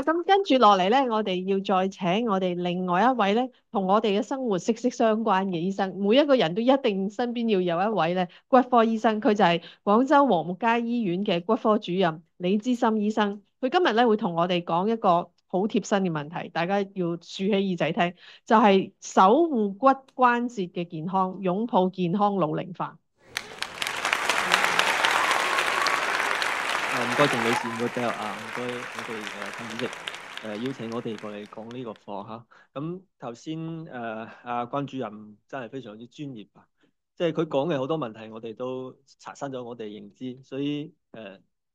咁跟住落嚟咧，我哋要再請我哋另外一位咧，同我哋嘅生活息息相關嘅醫生。每一個人都一定身邊要有一位咧骨科醫生，佢就係廣州和睦街醫院嘅骨科主任李之森醫生。佢今日咧會同我哋講一個好貼身嘅問題，大家要豎起耳仔聽，就係守護骨關節嘅健康，擁抱健康老齡化。唔該，鄭女士，唔該繼續唔該，我哋陳主席邀請我哋過嚟講呢個課嚇。咁頭先阿關主任真係非常之專業啊，即係佢講嘅好多問題，我哋都刷新咗我哋認知，所以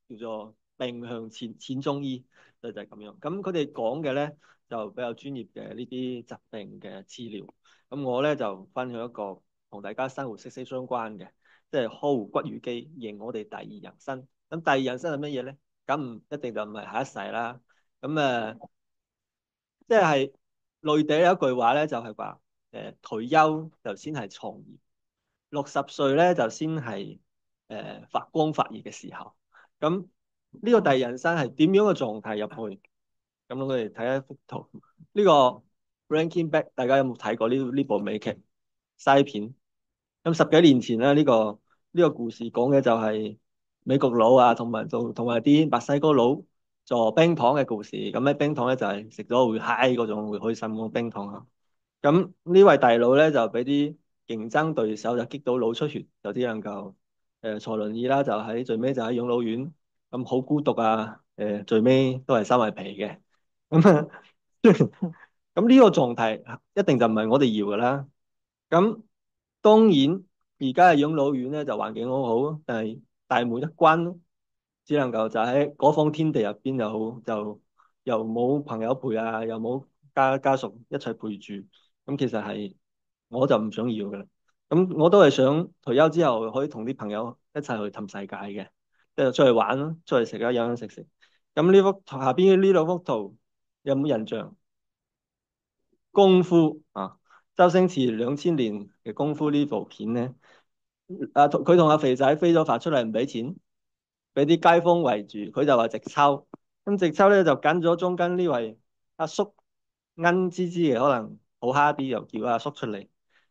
叫做病向淺中醫，就係咁樣。咁佢哋講嘅咧就比較專業嘅呢啲疾病嘅治療。咁我咧就分享一個同大家生活息息相關嘅，即係呵護骨與肌，迎我哋第二人生。咁第二人生係乜嘢咧？咁唔一定就唔係下一世啦。咁即係內地有一句話咧，就係話退休就先係創業，60歲咧就先係發光發熱嘅時候。咁呢個第二人生係點樣嘅狀態入去？咁我哋睇一幅圖，呢個 Breaking Bad， 大家有冇睇過呢部美劇西片？咁10幾年前咧，呢個故事講嘅就係美國佬啊，同埋啲墨西哥佬做冰糖嘅故事。咁咧冰糖咧就係食咗會嗨嗰種，會開心嗰種冰糖啊。咁呢位大佬咧就俾啲競爭對手就激到腦出血，就只能夠坐輪椅啦，就喺最尾就喺養老院，咁好孤獨啊。最尾都係收埋皮嘅。咁啊，咁呢個狀態一定就唔係我哋要噶啦。咁當然而家嘅養老院咧就環境好好，但係大門一關，只能夠就喺嗰方天地入邊又好，就又冇朋友陪啊，又冇家屬一齊陪住。咁其實係我就唔想要嘅啦。咁我都係想退休之後可以同啲朋友一齊去氹世界嘅，即係出去玩咯，出去食啊，飲飲食食。咁呢幅下邊呢兩幅圖有冇印象？功夫啊，周星馳2000年嘅功夫呢部片咧，佢同阿肥仔飛咗發出嚟唔俾錢，俾啲街坊圍住，佢就話直抽。咁直抽咧就揀咗中間呢位阿叔，恩滋滋嘅，可能好蝦啲，又叫阿叔出嚟。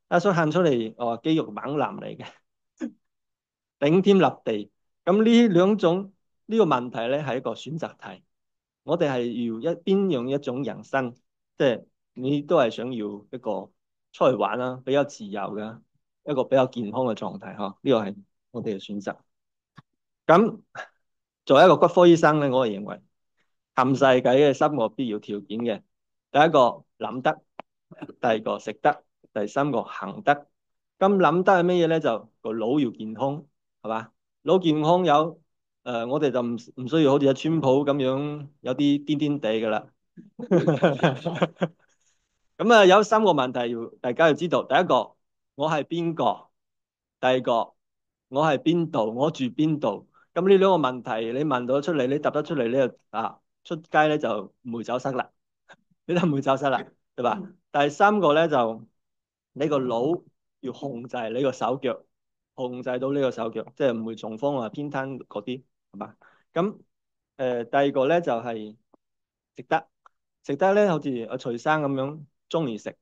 阿叔喊出嚟，我話肌肉猛男嚟嘅，頂天立地。咁呢兩種呢個問題咧係一個選擇題，我哋係要邊樣一種人生，即係你都係想要一個出去玩啦，比較自由嘅一個比較健康嘅狀態嗬，呢個係我哋嘅選擇。咁作為一個骨科醫生咧，我係認為冚世界嘅三個必要條件嘅，第一個諗得，第二個食得，第三個行得。咁諗得係乜嘢咧？就個腦要健康，係嘛？腦健康有我哋就唔需要好似阿川普咁樣有啲癲癲地噶啦。咁有三個問題要大家要知道。第一個，我係邊個？第二個，我係邊度？我住邊度？咁呢兩個問題你問到出嚟，你答得出嚟，你就出街咧就唔會走失啦，你都唔會走失啦，對吧？第三個咧就你個腦要控制你個手腳，控制到呢個手腳，即係唔會中風啊、偏癱嗰啲，係嘛？咁第二個咧就係食得，食得咧好似阿徐生咁樣中意食，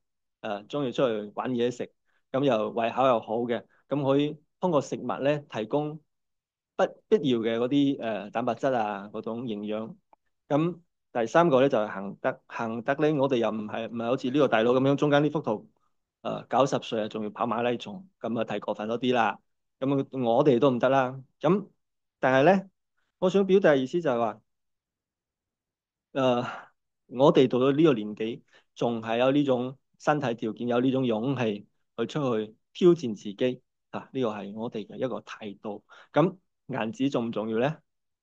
中意出去玩嘢食，咁又胃口又好嘅，咁可以通過食物咧提供不必要嘅嗰啲蛋白質啊嗰種營養。咁第三個咧就係行得，行得咧我哋又唔係好似呢個大佬咁樣，中間呢幅圖90歲啊仲要跑馬拉松，咁啊太過分咗啲啦。咁我哋都唔得啦。咁但係咧，我想表達嘅意思就係話，誒我哋到咗呢個年紀，仲係有呢種身體條件，有呢種勇氣去出去挑戰自己啊！呢個係我哋嘅一個態度。咁顏值重唔重要咧？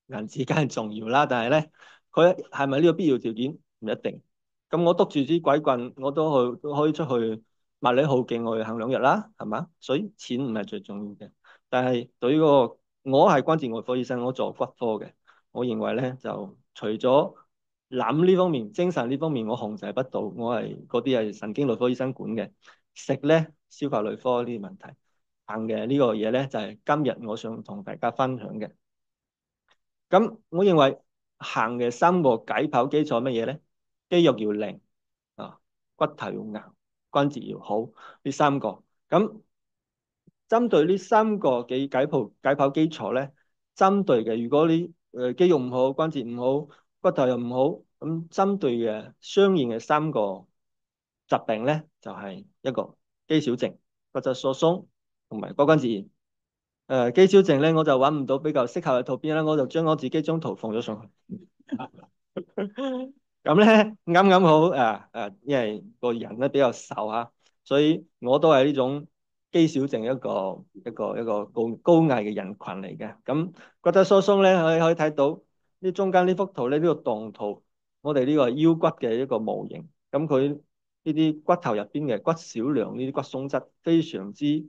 顏值梗係重要啦，但係咧，佢係咪呢個必要條件？唔一定。咁我督住支鬼棍，我都可以出去萬里浩徑去行2日啦，係嘛？所以錢唔係最重要嘅。但係對於嗰個，我係關節外科醫生，我做骨科嘅，我認為咧就除咗諗呢方面，精神呢方面我控制不到，我係嗰啲係神經內科醫生管嘅。食咧消化內科呢啲問題，行嘅呢個嘢咧就係今日我想同大家分享嘅。咁我認為行嘅三個解剖基礎係乜嘢咧？肌肉要靚啊，骨頭要硬，關節要好，呢三個。咁針對呢三個嘅解剖基礎咧，針對嘅如果你肌肉唔好，關節唔好，骨頭又唔好，咁針對嘅相應嘅三個疾病咧，就係一個肌少症、骨質疏鬆同埋骨關節炎。肌少症咧，我就揾唔到比較適合嘅圖片啦，我就將我自己張圖放咗上去。咁咧啱啱好因為個人咧比較瘦嚇，所以我都係呢種肌少症一個高危嘅人群嚟嘅。咁骨質疏鬆咧，可以睇到呢中間呢幅圖咧，呢個動圖，我哋呢個腰骨嘅一個模型。咁佢呢啲骨頭入邊嘅骨小梁呢啲骨鬆質非常之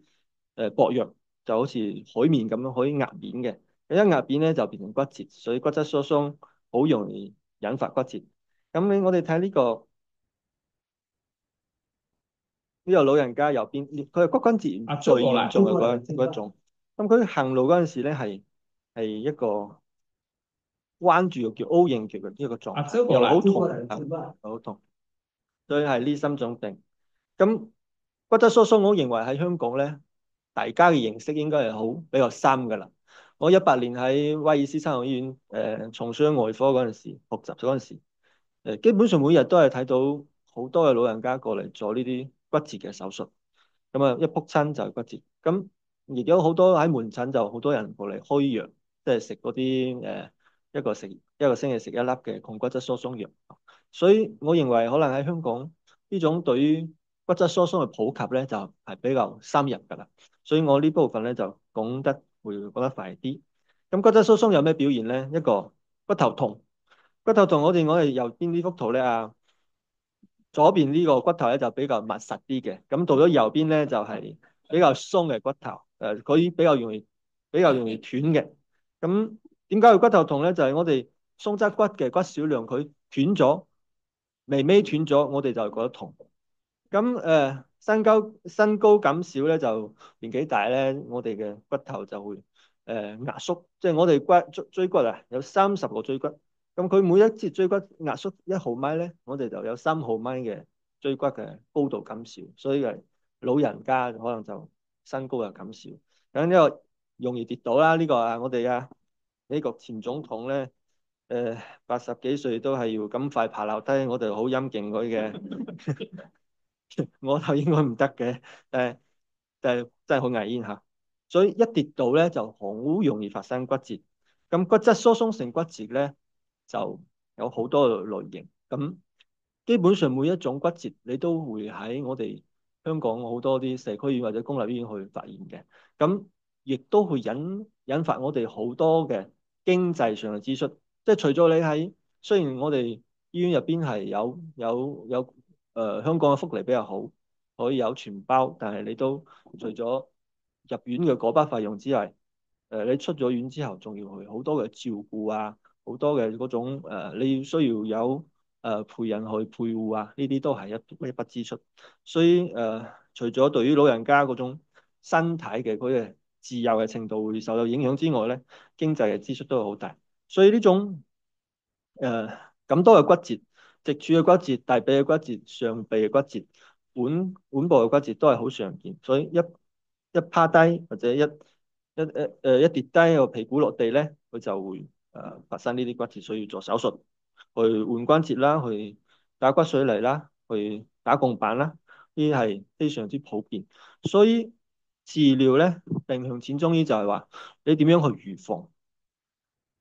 薄弱，就好似海綿咁樣可以壓扁嘅。一壓扁咧就變成骨折，所以骨質疏鬆好容易引發骨折。咁我哋睇呢個老人家右邊，佢係骨關節炎最嚴重嘅嗰一種。咁佢行路嗰陣時咧係一個彎住叫 O 型腳嘅一個狀態，又好痛好痛，所以係呢三種病。咁骨質疏鬆，我認為喺香港咧，大家嘅認識應該係好比較深㗎啦。我18年喺威爾斯親王醫院從商外科嗰陣時學習嗰陣時，基本上每日都係睇到好多嘅老人家過嚟做呢啲骨折嘅手術。咁啊，一仆親就係骨折。咁亦有好多喺門診就好多人過嚟開藥，即係食嗰啲一個星期食一粒嘅抗骨質疏鬆藥。所以我認為可能喺香港呢種對於骨質疏鬆嘅普及咧，就係比較深入㗎啦。所以我呢部分咧就會講得快啲。咁骨質疏鬆有咩表現咧？一個骨頭痛，骨頭痛我哋右邊呢幅圖咧左邊呢個骨頭咧就比較密實啲嘅，咁到咗右邊咧就係比較鬆嘅骨頭，佢比較容易斷嘅。咁點解會骨頭痛咧？就係我哋鬆質骨嘅骨小梁佢斷咗，微微斷咗，我哋就覺得痛。咁身高減少咧，就年紀大咧，我哋嘅骨頭就會壓縮，即係我哋椎骨啊，有30個椎骨，咁佢每一節椎骨壓縮1毫米咧，我哋就有3毫米嘅椎骨嘅高度減少，所以係老人家可能就身高又減少。咁呢個容易跌倒啦，呢個我哋美國前總統咧，80幾歲都係要咁快爬樓梯，我哋好欽敬佢嘅。我就應該唔得嘅，但係真係好危險嚇，所以一跌倒咧就好容易發生骨折。咁骨質疏鬆性骨折咧就有好多類型，咁基本上每一種骨折你都會喺我哋香港好多啲社區醫院或者公立醫院去發現嘅，咁亦都會引發我哋好多嘅經濟上嘅支出，即係除咗你喺雖然我哋醫院入邊係有香港嘅福利比較好，可以有全包，但係你都除咗入院嘅嗰筆費用之外，你出咗院之後，仲要去好多嘅照顧啊，好多嘅嗰種你需要有陪人去陪護啊，呢啲都係一筆支出。所以除咗對於老人家嗰種身體嘅嗰個自由嘅程度會受到影響之外咧，經濟嘅支出都係好大。所以呢種咁多嘅骨折，脊柱嘅骨折、大髀嘅骨折、上臂嘅骨折、腕部嘅骨折都係好常見，所以一趴低或者一跌低個屁股落地咧，佢就會發生呢啲骨折，需要做手術去換關節啦，去打骨水泥啦，去打鋼板啦，呢啲係非常之普遍。所以治療咧，定向淺中醫就係話你點樣去預防。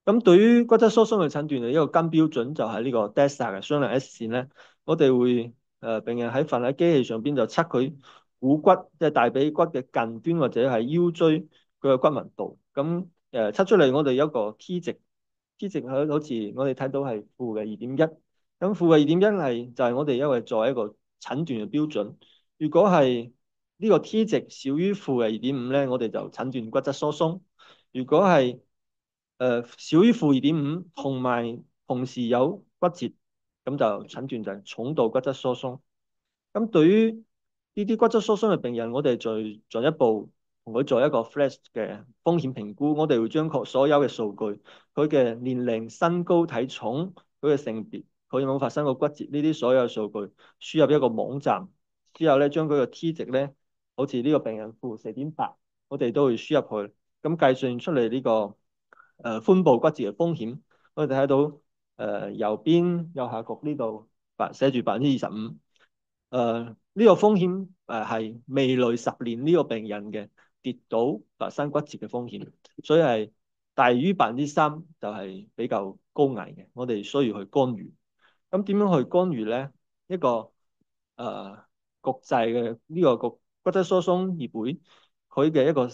咁對於骨質疏鬆嘅診斷，一個金標準就係呢個 DEXA 嘅雙量 S 線咧，我哋會病人喺瞓喺機器上邊就測佢股骨，即係大髀骨嘅近端或者係腰椎佢嘅骨密度。咁測出嚟我哋有一個 T 值，T 值好似我哋睇到係負嘅2.1。咁負嘅2.1係就係我哋因為作為一個診斷嘅標準。如果係呢個 T 值少於負嘅2.5咧，我哋就診斷骨質疏鬆。如果係少於負2.5，同時有骨折，咁就診斷就係重度骨質疏鬆。咁對於呢啲骨質疏鬆嘅病人，我哋再進一步同佢做一個 flash 嘅風險評估。我哋會將所有嘅數據，佢嘅年齡、身高、體重、佢嘅性別、佢有冇發生過骨折呢啲所有數據輸入一個網站之後咧，將佢個 T 值咧，好似呢個病人負4.8，我哋都會輸入去，咁計算出嚟呢個髖部骨折嘅風險。我哋睇到右邊右下角呢度寫住25%。呢個風險係未來10年呢個病人嘅跌倒發生骨折嘅風險，所以係大於3%就係比較高危嘅，我哋需要去干預。咁點樣去干預咧？一個國際嘅呢個骨質疏鬆協會，佢嘅一個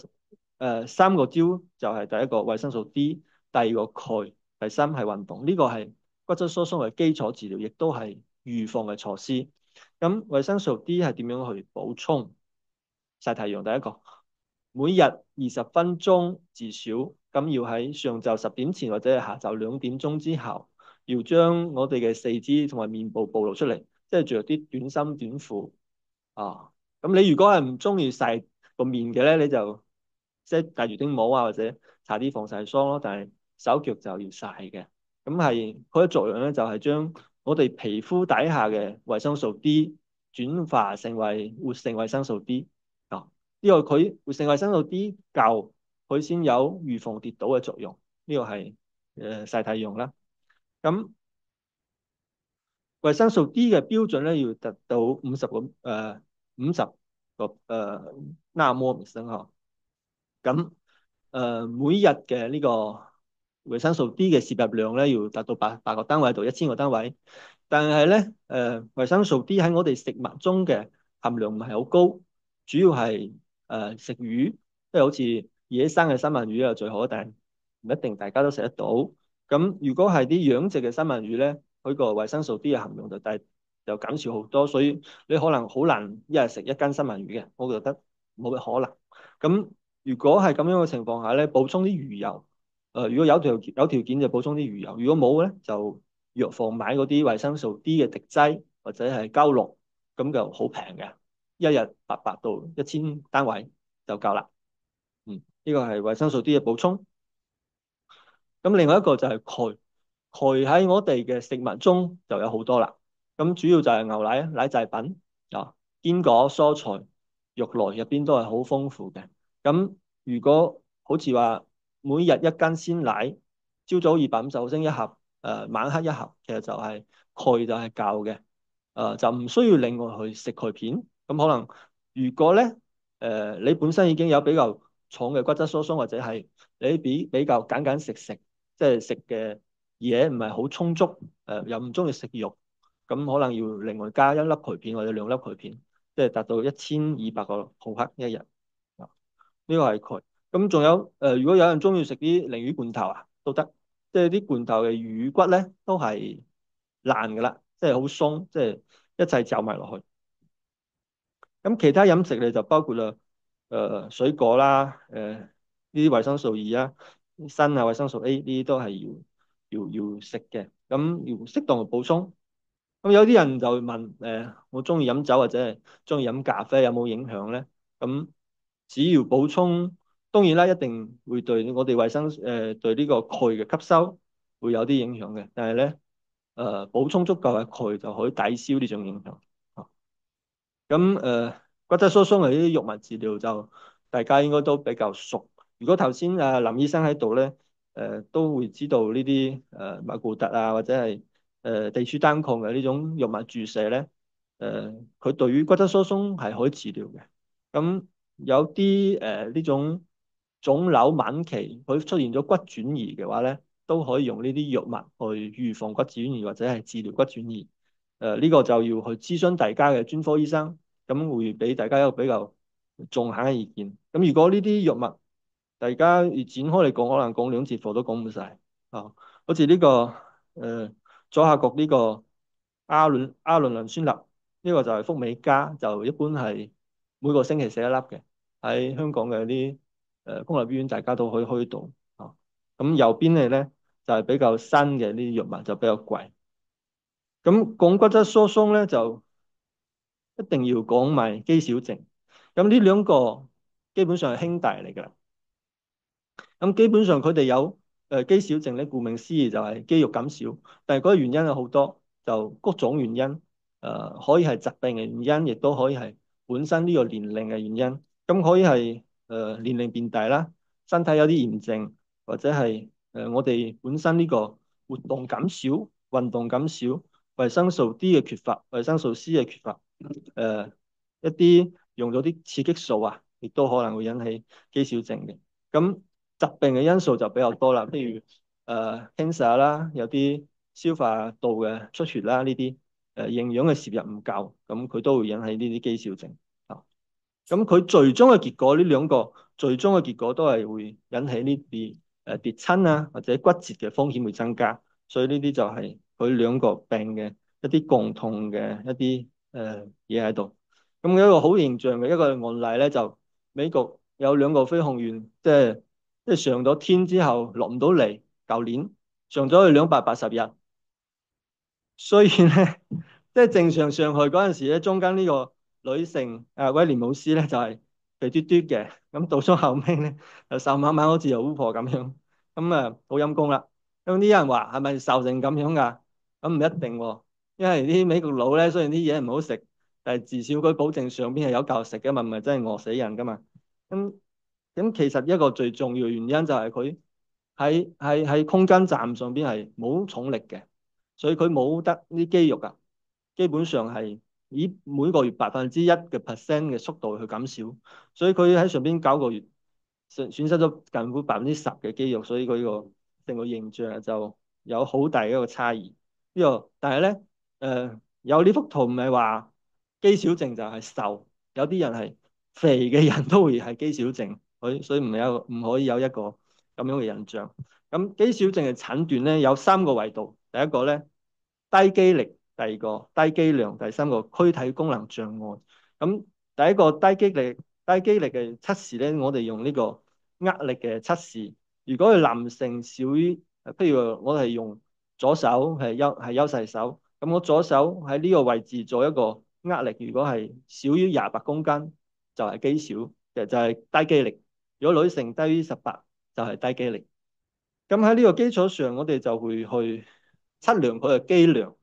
3個招就係第一個維生素 D，第二個鈣，第三係運動。呢個係骨質疏鬆嘅基礎治療，亦都係預防嘅措施。咁維生素 D 係點樣去補充？曬太陽第一個，每日20分鐘至少，咁要喺上晝10點前或者係下晝2點鐘之後，要將我哋嘅四肢同埋面部暴露出嚟，即係着啲短衫短褲啊。咁你如果係唔中意曬個面嘅咧，你就即係戴住頂帽啊，或者搽啲防曬霜咯。但係手腳就要曬嘅。咁係佢嘅作用咧，就係將我哋皮膚底下嘅維生素 D 轉化成為活性維生素 D 啊。呢個佢活性維生素 D 夠，佢先有預防跌倒嘅作用。呢個係曬太陽啦。咁維生素 D 嘅標準咧，要達到50個納摩微升呵。咁每日嘅呢個維生素 D 嘅攝入量咧，要達到八個單位到1000個單位。但係咧，維生素 D 喺我哋食物中嘅含量唔係好高，主要係食魚，即係好似野生嘅三文魚就最好，但係唔一定大家都食得到。咁如果係啲養殖嘅三文魚咧，佢個維生素 D 嘅含量就減少好多，所以你可能好難一日食一斤三文魚嘅，我覺得冇乜可能。咁如果係咁樣嘅情況下咧，補充啲魚油，如果有條件就補充啲魚油，如果冇咧就藥房買嗰啲維生素 D 嘅滴劑或者係膠囊，咁就好平嘅，一日800到1000單位就夠啦。呢個係維生素 D 嘅補充。咁另外一個就係鈣，鈣喺我哋嘅食物中就有好多啦。咁主要就係牛奶、奶製品啊、堅果、蔬菜、肉類入邊都係好豐富嘅。咁如果好似話每日一斤鮮奶，朝早250毫升一盒，晚黑一盒，其實就係鈣就係夠嘅。就唔需要另外去食鈣片。咁可能如果咧，你本身已經有比較重嘅骨質疏鬆，或者係你比較揀揀食食，即係食嘅嘢唔係好充足，又唔中意食肉，咁可能要另外加1粒鈣片或者2粒鈣片，即係達到1200個毫克一日。呢個係鈣。咁仲有如果有人中意食啲鯪魚罐頭啊，都得，即係啲罐頭嘅魚骨咧都係爛㗎啦，即係好鬆，即係一齊嚼埋落去。咁其他飲食咧就包括啦，水果啦，呢啲維生素 E 啊、鋅啊、維生素 A 呢啲都係要食嘅，咁要適當嘅補充。咁有啲人就會問我中意飲酒或者係中意飲咖啡有冇影響咧？咁只要補充，當然啦，一定會對我哋對呢個鈣嘅吸收會有啲影響嘅，但係咧補充足夠嘅鈣就可以抵消呢種影響。咁骨質疏鬆嘅呢啲藥物治療就大家應該都比較熟。如果頭先林醫生喺度咧，都會知道呢啲麥固特啊，或者係地鼠單抗嘅呢種藥物注射咧，佢對於骨質疏鬆係可以治療嘅。咁有啲呢種腫瘤晚期，佢出現咗骨轉移嘅話咧，都可以用呢啲藥物去預防骨轉移或者係治療骨轉移。呢個就要去諮詢大家嘅專科醫生，咁會俾大家一個比較中肯嘅意見。咁如果呢啲藥物大家要展開嚟講，可能講2節課都講唔晒啊。好似呢個左下角呢個阿倫酸鈉，呢個就係福美加，就一般係每個星期食1粒嘅，喺香港嘅啲公立醫院大家都可以開到啊。咁右邊嘅咧就係比較新嘅呢啲藥物就比較貴。咁講骨質疏鬆咧，就一定要講埋肌少症。咁呢兩個基本上係兄弟嚟㗎啦。咁基本上佢哋有肌少症咧，顧名思義就係肌肉減少，但係嗰個原因有好多，就各種原因，可以係疾病嘅原因，亦都可以係本身呢個年齡嘅原因。咁可以係年齡變大啦，身體有啲炎症，或者係我哋本身呢個活動減少、運動減少、維生素 D 嘅缺乏、維生素 C 嘅缺乏，誒、一啲用咗啲刺激素啊，亦都可能會引起肌少症嘅。咁疾病嘅因素就比較多啦，譬如cancer 啦，有啲消化道嘅出血啦，呢啲營養嘅攝入唔夠，咁佢都會引起呢啲肌少症啊。咁佢最終嘅結果，呢兩個最終嘅結果都係會引起呢啲跌親啊，或者骨折嘅風險會增加，所以呢啲就係佢兩個病嘅一啲共同嘅一啲嘢喺度。咁有一個好形象嘅一個案例咧，就美國有兩個飛行員，即係上咗天之後落唔到嚟，舊年上咗去280日。雖然咧，即係正常上去嗰陣時咧，中間呢個女性威廉姆斯咧就係肥嘟嘟嘅，咁到咗後尾咧就瘦蜢蜢，好似個巫婆咁樣，咁好陰功啦。咁啲人話係咪瘦成咁樣㗎？咁唔一定喎，因為啲美國佬咧雖然啲嘢唔好食，但係至少佢保證上邊係有嚿食嘅嘛，唔係真係餓死人㗎嘛。咁其實一個最重要嘅原因就係佢喺空間站上邊係冇重力嘅。所以佢冇得啲肌肉啊，基本上係以每個月1%嘅速度去減少，所以佢喺上邊9個月損失咗近乎10%嘅肌肉，所以佢個成個形象就有好大嘅一個差異。但係咧，有呢幅圖唔係話肌少症就係瘦，有啲人係肥嘅人都會係肌少症，所以唔可以有一個咁樣嘅印象。咁肌少症嘅診斷咧有3個維度，第一個咧低肌力，第二個低肌量，第三個軀體功能障礙。咁第一個低肌力嘅測試咧，我哋用呢個握力嘅測試。如果係男性少於，譬如我係用左手係優勢手，咁我左手喺呢個位置做一個握力，如果係少於28公斤，就係肌少嘅，就係低肌力。如果女性低於18，就係低肌力。咁喺呢個基礎上，我哋就會去測量佢嘅肌量。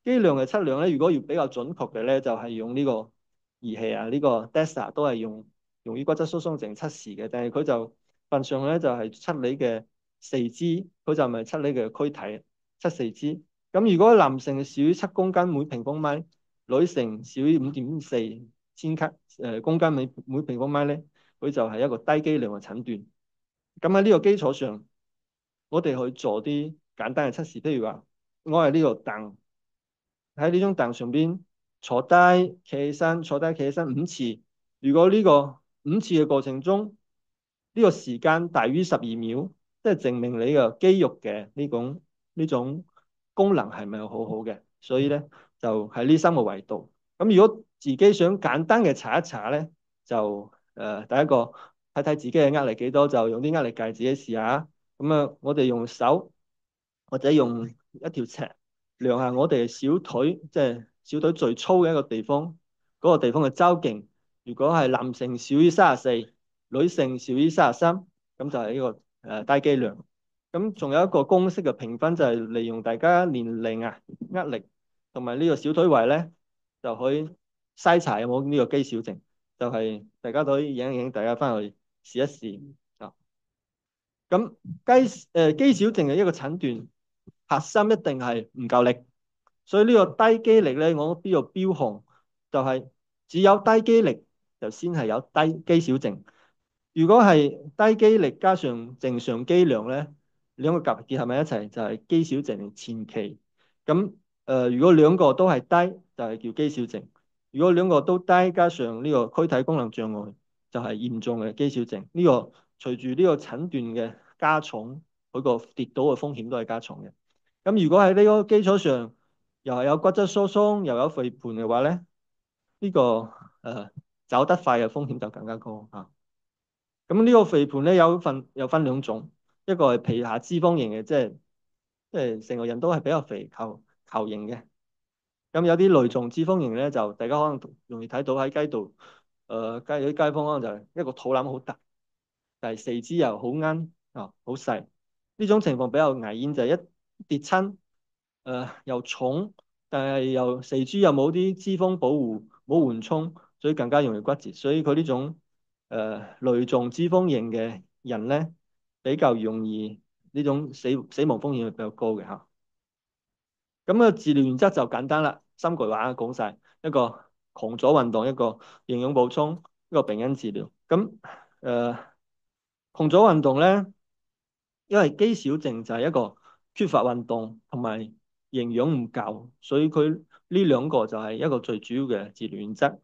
肌量嘅測量咧，如果要比較準確嘅咧，就係用呢個儀器啊，呢個 DEXA 都係用於骨質疏鬆症測試嘅。但係佢就份上咧就係測你嘅四肢，佢就唔係測你嘅軀體，測四肢。咁如果男性少於7公斤每平方米，女性少於5.4公斤每平方米咧，佢就係一個低肌量嘅診斷。咁喺呢個基礎上，我哋去做啲簡單嘅測試，譬如話，我係呢個凳，喺呢張凳上邊坐低、企起身、坐低、企起身5次。如果呢個5次嘅過程中，呢個時間大於12秒，即係證明你嘅肌肉嘅呢種功能係咪好好嘅？所以咧就喺呢3個維度。咁如果自己想簡單嘅查一查咧，就第一個睇睇自己嘅壓力幾多，就用啲壓力計自己試下。咁我哋用手或者用一條尺量下我哋小腿，即係小腿最粗嘅一個地方，嗰個地方嘅周徑。如果係男性少於34，女性少於33，咁就係呢個低肌量。咁仲有一個公式嘅評分，就係利用大家年齡啊、壓力同埋呢個小腿圍咧，就可以篩查有冇呢個肌少症。就係大家都可以影一影，大家翻去試一試啊。咁肌少症嘅一個診斷核心一定係唔夠力，所以呢個低肌力咧，我邊度標紅就係只有低肌力就先係有低肌少症。如果係低肌力加上正常肌量咧，兩個結合埋一齊就係肌少症前期。咁如果兩個都係低，就係叫肌少症；如果兩個都低，加上呢個軀體功能障礙，就係嚴重嘅肌少症。呢個隨住呢個診斷嘅加重，佢個跌倒嘅風險都係加重嘅。咁如果喺呢個基礎上又係有骨質疏鬆，又有肥胖嘅話咧，呢個走得快嘅風險就更加高啊。咁呢個肥胖咧有分兩種，一個係皮下脂肪型嘅，即係成個人都係比較肥球型嘅。咁有啲類狀脂肪型咧，就大家可能容易睇到喺街度有啲街坊可能就係一個肚腩好大，但係四肢又好啱啊，好細。呢種情況比較危險，就係一跌親，又重，但係又四肢又冇啲脂肪保護，冇緩衝，所以更加容易骨折。所以佢呢種類狀脂肪型嘅人咧，比較容易呢種死亡風險係比較高嘅嚇。咁個治療原則就簡單啦，三句話講晒：一個狂咗運動，一個營養補充，一個病因治療。咁狂咗運動咧，因為肌少症就係一個缺乏運動同埋營養唔夠，所以佢呢兩個就係一個最主要嘅治療原則。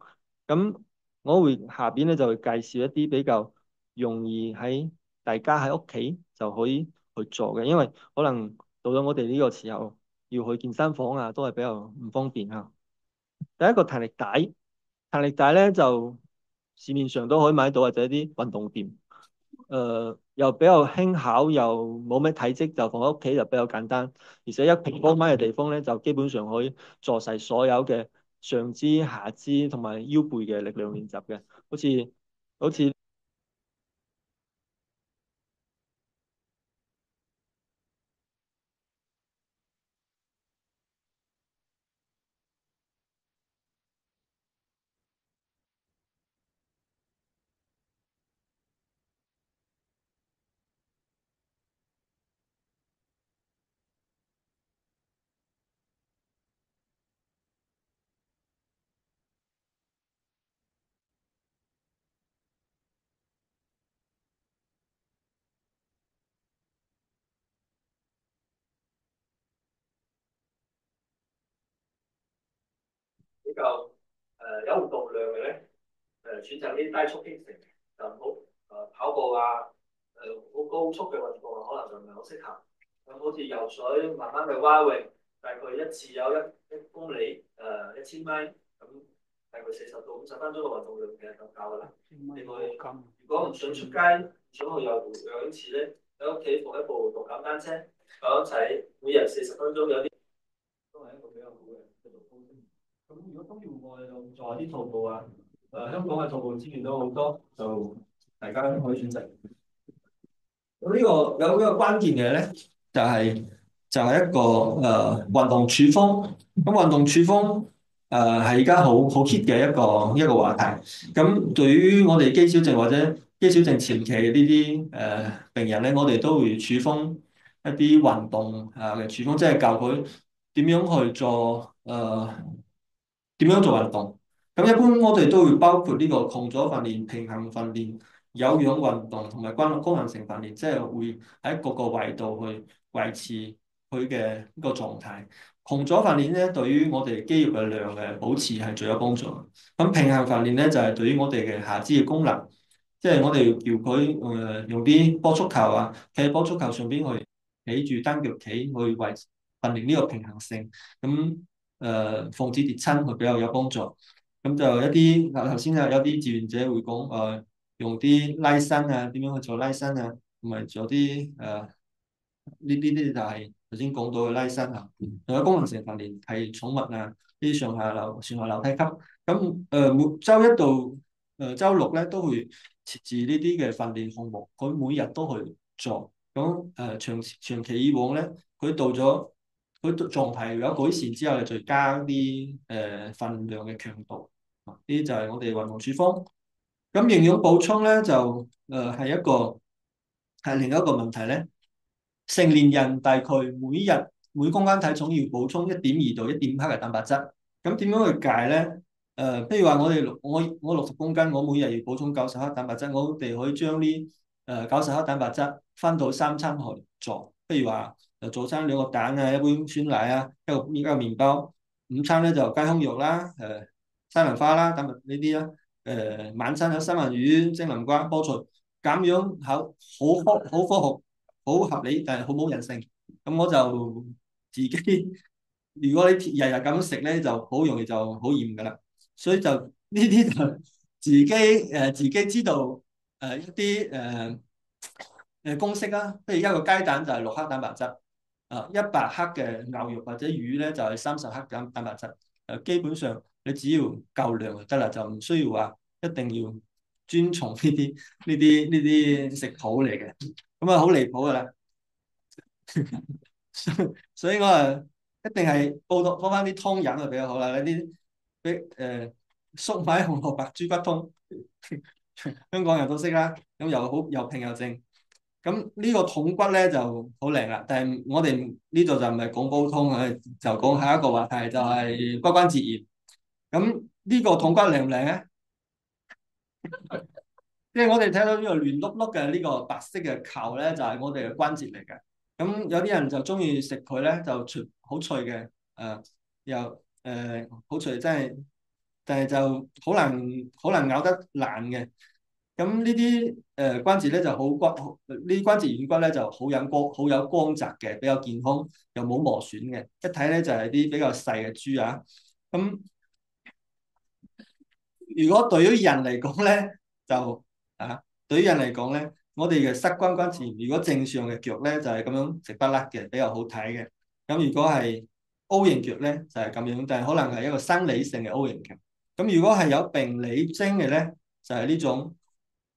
咁我會下邊咧就會介紹一啲比較容易喺大家喺屋企就可以去做嘅，因為可能到咗我哋呢個時候要去健身房啊，都係比較唔方便啊。第一個彈力帶，彈力帶咧就市面上都可以買到，或者啲運動店。又比較輕巧，又冇咩體積，就放喺屋企就比較簡單。而且1平方米嘅地方咧，就基本上可以做晒所有嘅上肢、下肢同埋腰背嘅力量練習嘅，好似比較有活動量嘅咧，選擇啲低速激情，就唔好跑步啊，好高速嘅運動啊，可能就唔係好適合。咁好似游水，慢慢去蛙泳，大概一次有1公里，1000米，咁大概40到50分鐘嘅運動量其實就夠啦。另外，如果唔想出街，想去游泳池咧，喺屋企放一部動感單車，講一齊每日40分鐘有啲。都係一個比較好嘅一個方式。咁如果中意戶外就做下啲徒步啊，香港嘅徒步資源都好多，就大家都可以選擇。咁呢個有一個關鍵嘅咧，就係、就係一個運動處方。咁運動處方係而家好 hit 嘅一個話題。咁對於我哋肌少症或者肌少症前期嘅呢啲病人咧，我哋都會處方一啲運動嘅處方，即係教佢點樣去做點樣做運動？咁一般我哋都會包括呢個窮阻訓練、平衡訓練、有氧運動同埋功能性訓練，即係會喺各個維度去維持佢嘅呢個狀態。窮阻訓練咧，對於我哋肌肉嘅量嘅保持係最有幫助。咁平衡訓練咧，就係對於我哋嘅下肢嘅功能，即係我哋叫佢用啲波速球啊，企喺波速球上邊去企住單腳企去訓練呢個平衡性。咁防止跌親會比較有幫助。咁就一啲頭先有啲志願者會講用啲拉伸啊，點樣去做拉伸啊，同埋做啲呢啲就係頭先講到嘅拉伸啊。仲有功能性訓練係寵物啊，呢啲上下樓梯級。咁每週一到週六咧都會設置呢啲嘅訓練項目，佢每日都去做。咁長期以往咧，佢到咗。佢狀態有改善之後，你再加啲份量嘅強度，呢啲就係我哋運動處方。咁營養補充咧就係另一個問題咧。成年人大概每日每公斤體重要補充1.2到1.5克嘅蛋白質。咁點樣去計咧？譬如話我60公斤，我每日要補充90克蛋白質，我哋可以將呢90克蛋白質分到3餐去做。譬如話早餐2個蛋啊，一杯酸奶啊，一個麵包。午餐咧就雞胸肉啦，西蘭花啦，等呢啲啦。晚餐有三文魚、蒸南瓜、菠菜，咁樣好科學。好合理，但係好冇人性。咁我就自己，如果你日日咁樣食咧，就好容易就好厭噶啦。所以就呢啲就自己知道一啲公式啦。譬如一個雞蛋就係6克蛋白質，100克嘅牛肉或者魚咧就係30克蛋白質。基本上你只要夠量就得啦，就唔需要話一定要遵從呢啲食譜嚟嘅，咁啊好離譜噶啦。所以我一定係煲翻啲湯飲就比較好啦。呢啲粟米紅蘿蔔豬骨湯，香港人都識啦，咁又好又平又正。咁呢個筒骨咧就好靚啦，但係我哋呢度就唔係講煲湯啊，就講下一個話題，就係骨關節炎。咁呢個筒骨靚唔靚咧？即係我哋睇到呢個圓碌碌嘅呢個白色嘅球咧，就係我哋嘅關節嚟嘅。咁有啲人就中意食佢咧，就脆好脆嘅，又好脆，真係，但係就好難咬得爛嘅。咁呢啲關節咧就好骨，呢啲關節軟骨咧就好有光澤嘅，比較健康，又冇磨損嘅。一睇咧就係啲比較細嘅豬啊。咁如果對於人嚟講咧，就對於人嚟講咧，我哋嘅膝關節炎，如果正常嘅腳咧就係咁樣直不甩嘅，比較好睇嘅。咁如果係 O 型腳咧就係咁樣，但係可能係一個生理性嘅 O 型腳。咁如果係有病理徵嘅咧，就係呢種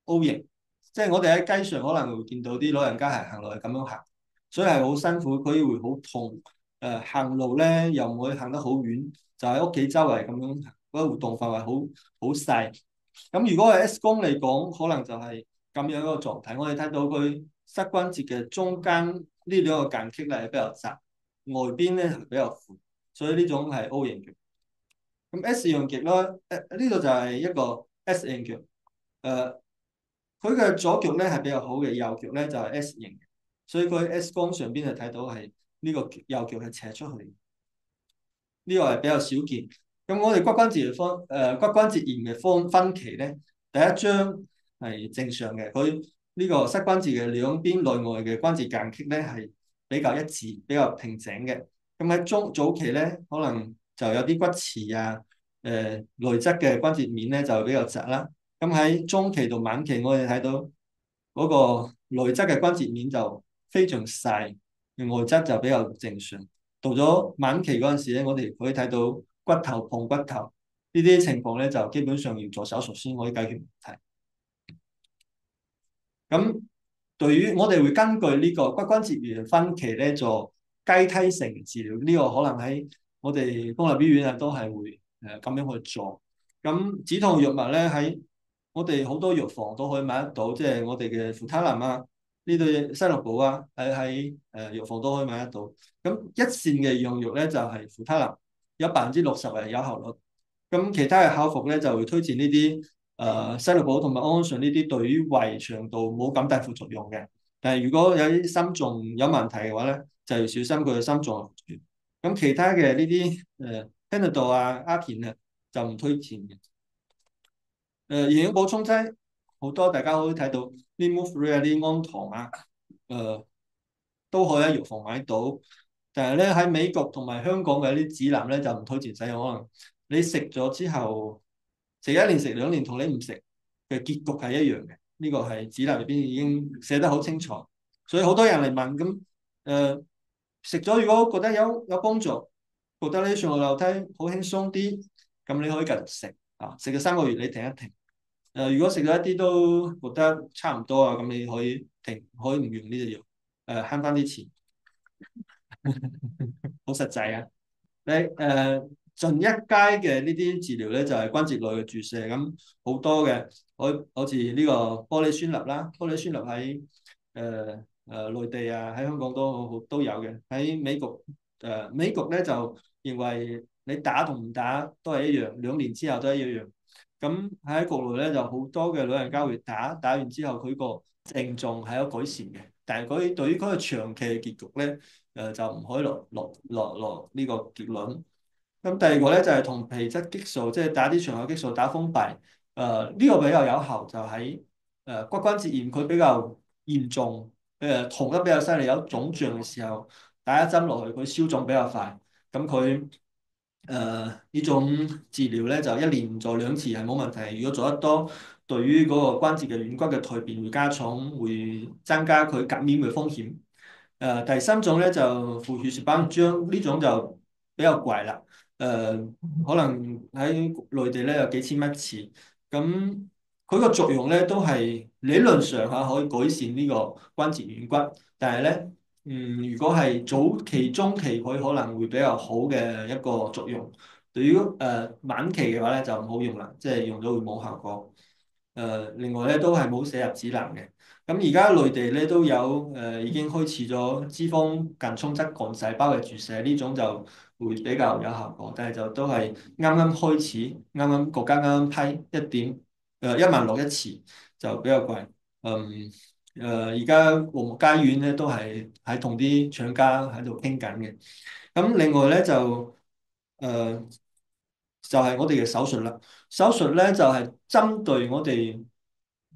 O 型，即係我哋喺街上可能會見到啲老人家係行路係咁樣行，所以係好辛苦，佢會好痛。行路咧又唔會行得好遠，就喺屋企周圍咁樣行，嗰個活動範圍好細。咁如果係 X 光嚟講，可能就係咁樣一個狀態。我哋睇到佢膝關節嘅中間呢兩個間隙咧係比較窄，外邊咧係比較闊，所以呢種係 O 型腳。咁 S 型腳咧，呢度就係一個 S 型腳。佢嘅左腳咧係比較好嘅，右腳咧就係 S 型嘅，所以佢 X 光上邊係睇到係呢個右腳係斜出去，呢個係比較少見。咁我哋骨關節炎嘅分期咧，第一章係正常嘅，佢呢個膝關節嘅兩邊內外嘅關節間隙咧係比較一致、比較平整嘅。咁喺早期咧，可能就有啲骨刺啊，內側嘅關節面咧就比較窄啦。咁喺中期到晚期，我哋睇到嗰個內側嘅關節面就非常細，外側就比較正常。到咗晚期嗰陣時咧，我哋可以睇到骨頭碰骨頭呢啲情況咧，就基本上要做手術先可以解決問題。咁對於我哋會根據呢個骨關節炎分期咧做階梯性治療，呢個可能喺我哋公立醫院啊都係會咁樣去做。咁止痛藥物咧喺我哋好多藥房都可以買得到，即係我哋嘅扶他林啊，呢對西樂寶啊，喺藥房都可以買得到。咁一線嘅用藥咧就係扶他林，有60%嘅有效率。咁其他嘅口服咧就會推薦呢啲西樂寶同埋安安順呢啲對於胃腸道冇咁大副作用嘅。但係如果有啲心臟有問題嘅話咧，就要小心佢嘅心臟。咁其他嘅呢啲Panadol 啊、阿片啊就唔推薦嘅。營養補充劑好多，大家可以睇到啲 Move 啊、啲安糖啊，都可以喺藥房買到。但係咧喺美國同埋香港嘅啲指南咧就唔推薦使用，可能你食咗之後食1年、食2年同你唔食嘅結局係一樣嘅。呢個係指南入邊已經寫得好清楚，所以好多人嚟問咁食咗如果覺得有幫助，覺得呢上落樓梯好輕鬆啲，咁你可以繼續食啊。食咗3個月你停一停。如果食咗一啲都覺得差唔多啊，咁你可以停，可以唔用呢隻藥，慳翻啲錢，好實際啊！你進一階嘅呢啲治療咧，就係關節內嘅注射，咁好多嘅，好似呢個玻璃酸鈉啦，玻璃酸鈉喺內地啊，喺香港都有嘅。喺美國咧就認為你打同唔打都係一樣，2年之後都係一樣。咁喺國內咧就好多嘅老人家會打完之後佢個症狀係有改善嘅，但係佢對於嗰個長期嘅結局咧，就唔可以落呢個結論。咁第二個咧就係同皮質激素，即係打啲長效激素打封閉。呢個比較有效，就喺骨關節炎佢比較嚴重，痛得比較犀利，有腫脹嘅時候，打一針落去，佢消腫比較快。咁佢呢種治療咧就1年做2次係冇問題。如果做得多，對於嗰個關節嘅軟骨嘅蛻變會加重，會增加佢感染嘅風險。第三種咧就付血小板漿，呢種就比較貴啦。可能喺內地咧有幾千蚊一次。咁佢個作用咧都係理論上嚇可以改善呢個關節軟骨，但係咧，如果係早期、中期，佢可能會比較好嘅一個作用。對於晚期嘅話咧就唔好用啦，即係用咗會冇效果。另外咧都係冇寫入指南嘅。咁而家內地咧都有已經開始咗脂肪間充質幹細胞嘅注射，呢種就會比較有效果，但係就都係啱啱開始，啱啱國家啱啱批1.6萬一次，就比較貴。而家黃木家醫院咧都係喺同啲廠家喺度傾緊嘅。咁另外咧誒就係我哋嘅手術啦。手術咧就係針對我哋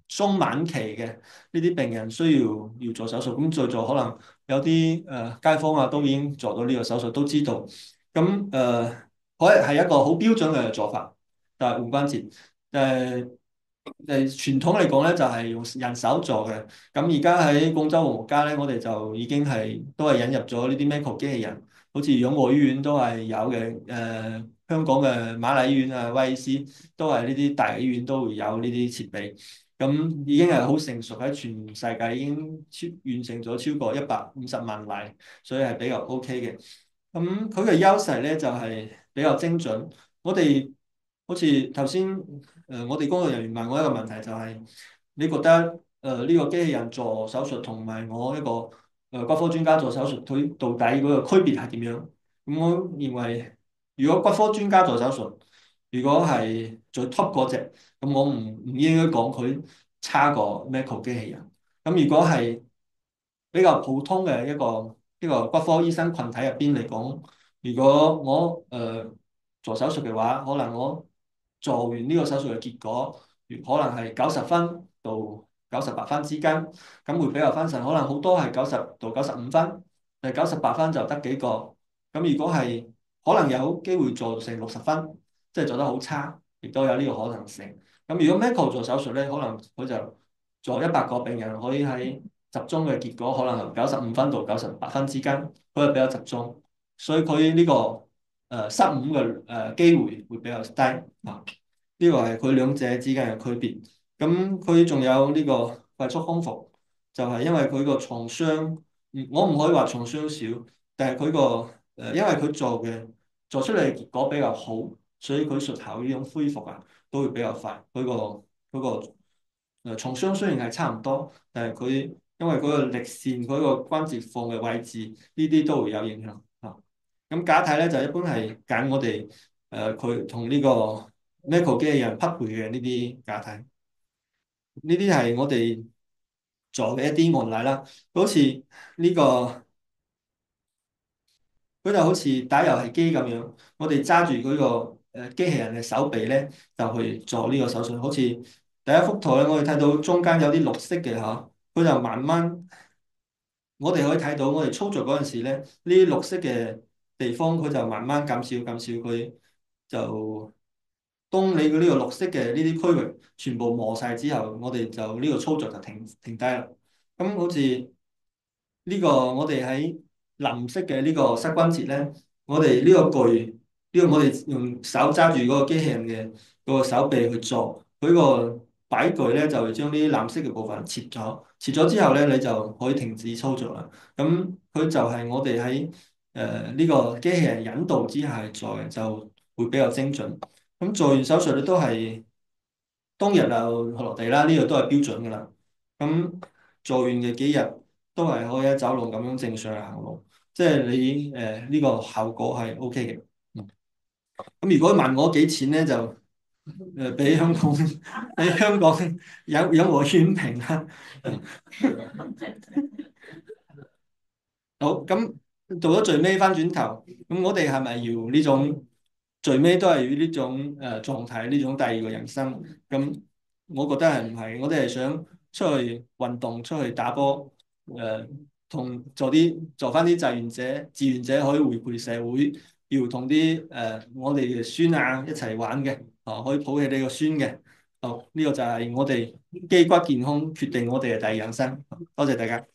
中晚期嘅呢啲病人需要做手術，咁在座可能有啲街坊啊都已經做到呢個手術，都知道。咁可以係一個好標準嘅做法，但係換關節。傳統嚟講咧就係用人手做嘅。咁而家喺廣州黃木家咧，我哋就已經都係引入咗呢啲 Mako 機器人，好似養和醫院都係有嘅。香港嘅瑪麗醫院啊、威爾斯都係呢啲大醫院都會有呢啲設備。咁已經係好成熟，喺全世界已經完成咗超過150萬例，所以係比較 OK 嘅。咁佢嘅優勢咧就係比較精準。我哋好似頭先我哋工作人員問我一個問題，就係你覺得呢個機器人做手術同埋我一個骨科專家做手術，佢到底嗰個區別係點樣？咁我認為，如果骨科專家做手術，如果係最 top 嗰隻，咁我唔應該講佢差過 Mako 機器人。咁如果係比較普通嘅一個骨科醫生群體入邊嚟講，如果我做手術嘅話，可能我做完呢個手術嘅結果，可能係90分到98分之間，咁會比較分散，可能好多係90到95分，但係98分就得幾個。咁如果係可能有機會做成60分，即係做得好差，亦都有呢個可能性。咁如果 Mako 做手術咧，可能佢就做100個病人，可以喺集中嘅結果可能係95分到98分之間，佢係比較集中，所以佢呢個失誤嘅機會會比較低啊。呢個係佢兩者之間嘅區別。咁佢仲有呢個快速康復，就係因為佢個創傷，我唔可以話創傷少，但係佢個因為佢做出嚟嘅結果比較好，所以佢術後呢種恢復啊都會比較快。佢個創傷雖然係差唔多，但係佢因為嗰個力線、嗰個關節放嘅位置呢啲都會有影響啊。咁假體咧就一般係揀我哋佢同呢個 Mako 機器人匹配嘅呢啲假體，呢啲係我哋做嘅一啲案例啦。好似呢個佢就好似打遊戲機咁樣，我哋揸住嗰個機器人嘅手臂咧，就去做呢個手術。好似第一幅圖咧，我哋睇到中間有啲綠色嘅嚇，佢就慢慢，我哋可以睇到我哋操作嗰陣時咧，呢啲綠色嘅地方佢就慢慢減少減少，佢就當你嘅呢個綠色嘅呢啲區域全部磨晒之後，我哋就呢個操作就停低啦。咁好似呢個我哋喺藍色嘅呢個膝關節咧，我哋呢個具我哋用手揸住嗰個機器人嘅嗰個手臂去做，佢個擺具咧就會將呢啲藍色嘅部分切咗，切咗之後咧你就可以停止操作啦。咁佢就係我哋喺呢個機器人引導之下做嘅，就會比較精準。咁做完手術咧都係當日就落地啦，呢個都係標準噶啦。咁做完嘅幾日都係可以走路咁樣正常行路，即係你呢個效果係 OK 嘅。咁如果問我幾錢咧，就俾香港俾香港有我圈平啦。好，咁到咗最尾翻轉頭，咁我哋係咪要呢種最尾都係要呢種狀態，呢種第二個人生？咁我覺得係唔係？我哋係想出去運動，出去打波，同做翻啲志願者可以回饋社會，要同啲我哋嘅孫啊一齊玩嘅，可以抱起你個孫嘅。好，呢個就係我哋肌骨健康決定我哋嘅第二人生。多謝大家。